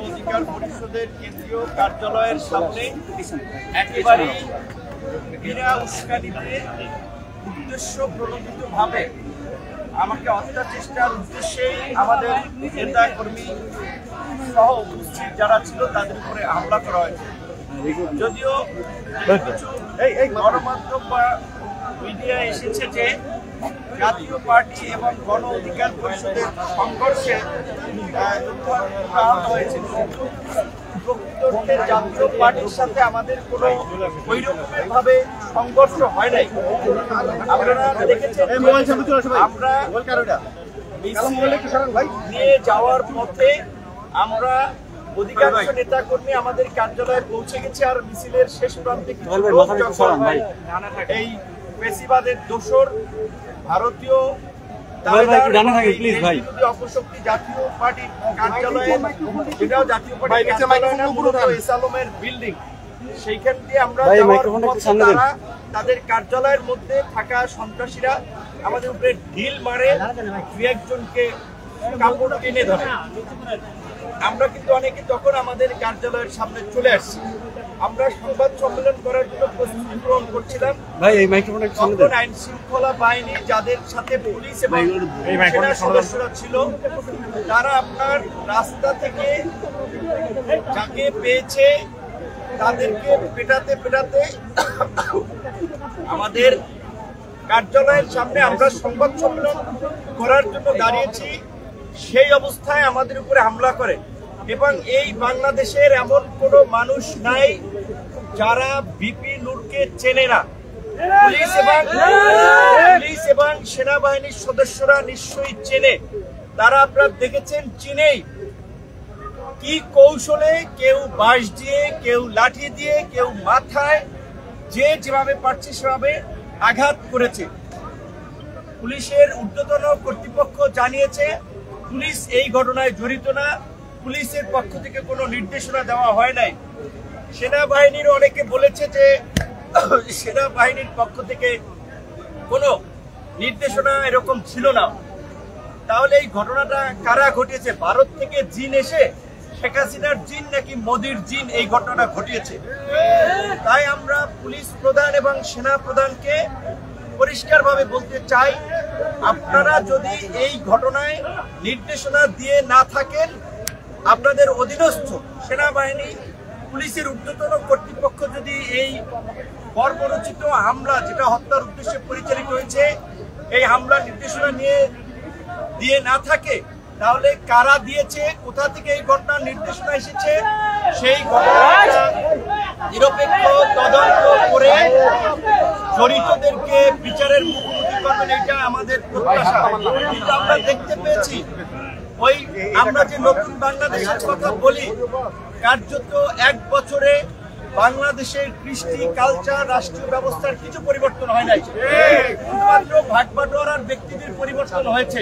অধিকার পরিষদের কেন্দ্রীয় কার্যালয়ের সামনে একেবারে বিনা উস্কানিতে উদ্দেশ্য প্রণোদিতভাবে আমাকে হত্যা চেষ্টার উদ্দেশ্যেই আমাদের নেতা কর্মী সহ উপস্থিত যারা ছিল তাদের উপরে হামলা করা হয়েছে। যদিও কিছু গণমাধ্যম বা মিডিয়া এসেছে যে জাতীয় পার্টি এবং গণ অধিকার পরিষদের সংঘর্ষে আহত হয়েছে। জাতীয় পার্টির সাথে আমাদের কোনো ওই রকমের ভাবে সংঘর্ষ হয় নাই। আপনারা দেখেছেন আমরা নিয়ে যাওয়ার পথে আমরা অধিকাংশ নেতা কর্মী আমাদের কার্যালয়ে পৌঁছে গেছে। আর মিছিলের শেষ প্রান্তে এই পেশিবাদের দোসর ভারতীয় অপশক্তি জাতীয় পার্টির কার্যালয়ে, যেটাও জাতীয় পার্টির বিল্ডিং, সেইখান দিয়ে আমরা তাদের কার্যালয়ের মধ্যে থাকা সন্ত্রাসীরা আমাদের উপরে ঢিল মারে, দু একজনকে কাপড় টেনে ধরে। আমরা কিন্তু অনেকে তখন আমাদের কার্যালয়ের সামনে চলে আসছি। আমরা সংবাদ সম্মেলন করার জন্য প্রস্তুতি গ্রহণ করছিলাম। তখন আইন শৃঙ্খলা বাহিনী যাদের সাথে পুলিশ এবং সেনা সদস্যরা ছিল, তারা আপনার রাস্তা থেকে যাকে পেয়েছে তাদেরকে পেটাতে পেটাতে আমাদের কার্যালয়ের সামনে আমরা সংবাদ সম্মেলন করার জন্য দাঁড়িয়েছি, সেই অবস্থায় আমাদের উপরে হামলা করে। এবং এই বাংলাদেশের এমন কোনো মানুষ নাই যারা ভিপি নূরকে চেনে না। পুলিশ এবং সেনাবাহিনীর সদস্যরা নিশ্চয়ই চেনে। তারা আপনারা দেখেছেন চিনেই কি কৌশলে, কেউ বাঁশ দিয়ে, কেউ লাঠি দিয়ে, কেউ মাথায়, যে যেভাবে পারছে সেভাবে আঘাত করেছে। পুলিশের ঊর্ধ্বতন কর্তৃপক্ষ জানিয়েছে পুলিশ এই ঘটনায় জড়িত না, পুলিশের পক্ষ থেকে কোনো নির্দেশনা দেওয়া হয় নাই। সেনাবাহিনীর অনেকে বলেছে যে সেনাবাহিনীর পক্ষ থেকে কোনো নির্দেশনা এরকম ছিল না। তাহলে এই ঘটনাটা কারা ঘটিয়েছে? ভারত থেকে জিন এসে শেখ হাসিনার জিন নাকি মোদির জিন এই ঘটনাটা ঘটিয়েছে? তাই আমরা পুলিশ প্রধান এবং সেনা প্রধানকে পরিষ্কারভাবে বলতে চাই, আপনারা যদি এই ঘটনায় নির্দেশনা দিয়ে না থাকেন, আপনাদের অধীনস্থ সেনাবাহিনী, পুলিশের ঊর্ধ্বতন কর্তৃপক্ষ যদি এই বর্বরচিত হামলা, যেটা হত্যার উদ্দেশ্যে পরিচালিত হয়েছে, এই হামলার নির্দেশনা দিয়ে না থাকে, তাহলে কারা দিয়েছে, কোথা থেকে এই ঘটনার নির্দেশনা এসেছে, সেই ঘটনাটা নিরপেক্ষ তদন্ত করে জড়িতদেরকে বিচারের মুখোমুখি করবেন, এটা আমাদের প্রত্যাশা। কিন্তু আমরা দেখতে পেয়েছি ওই আমরা যে নতুন বাংলাদেশের কথা বলি, কার্যত এক বছরে বাংলাদেশের কৃষ্টি, কালচার, রাষ্ট্রীয় ব্যবস্থার কিছু পরিবর্তন হয় নাই। শুধুমাত্র ভাগ বাটোয়ারার ব্যক্তিদের পরিবর্তন হয়েছে।